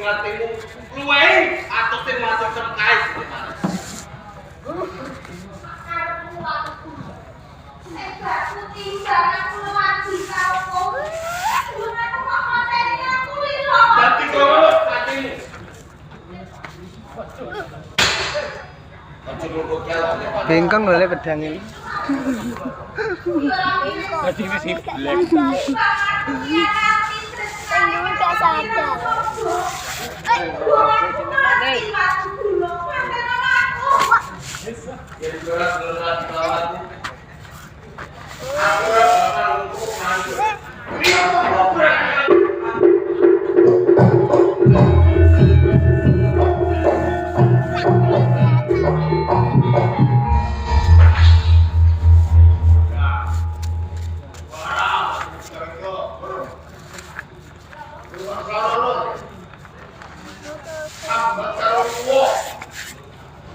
matimu luwih atau sing macam kae. Dadi kono patimu. Bengkong lho pedang ini. Dadi wis black. Tunggu gak sadar.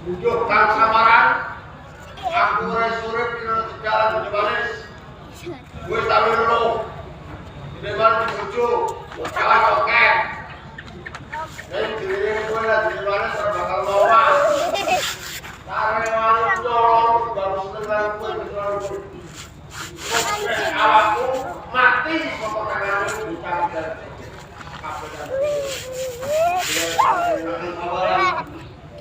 Hidup kang samaran, aku urip dina jalan Jebalis. Wis tak loro. Jebalis bojo, kalah koket. Nek dhewe kowe lah Jebalis ora bakal lowas. Kare wali ndoro baru seneng kowe wis awakku mati saka tanganmu dicabut.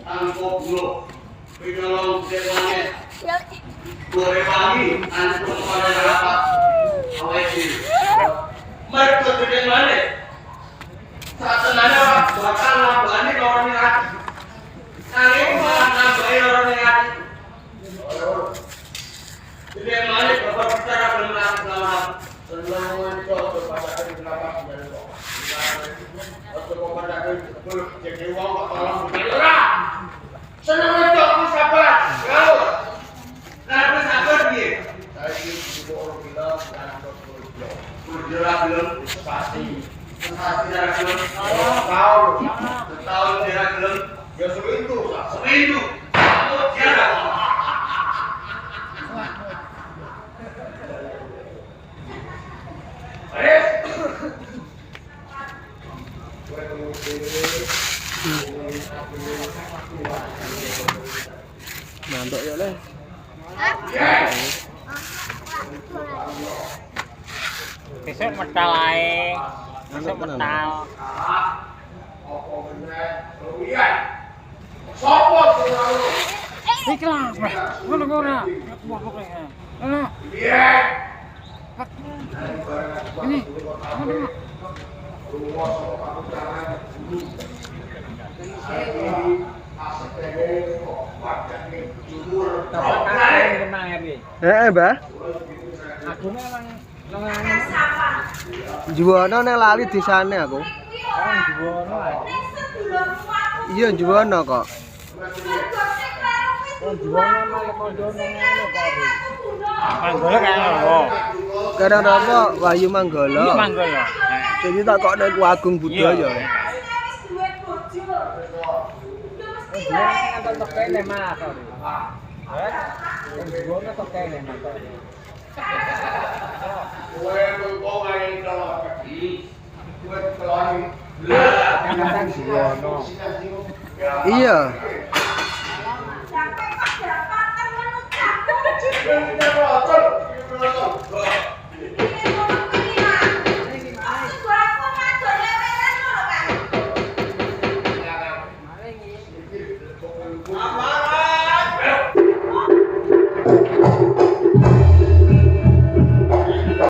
Angkop dulu, pinolong semuanya. Boleh lagi, angkop pada rapat. Awet ini. Mereka gede mana? Saat nanya bakal nambahani orang yang hati. Nangis malah nambahin orang yang hati. Gede mana? Bapak bicara belum langsung. Sebelum mencoba pada kenapa dari kok. Waktu kau pada jadi uang kepala mutiara. Senang itu aku sabar. Kau, kenapa sabar dia? Saya ini juga orang bilang dan bergerak belum pasti. Pasti darah belum. Tahu, tahu darah belum. Ya seminggu, seminggu. Kamu tiada. Ayo. Mantuk ya le. Besok metal ae. Besok metal. Apa meneh? Luwian. Sopo sing ora? Iki lah, ngono ora. Wah pokoke. Ono. Iya. Ini. Ngono. Mbah. Agune emang Juwono nang lali desane aku. Juwono ae. Iya Juwono kok. Juwono malah kondo nang ngono kok. Manggolo kae lho. Karena apa Wahyu Manggolo. Iki Manggolo. Jadi tak kok nek Agung Budaya. Nonton tokene Mas. Juwono tokene Mas. Kowe kok ae kalau iki. Kowe keloni. Lah, Juwono. Iya. Apa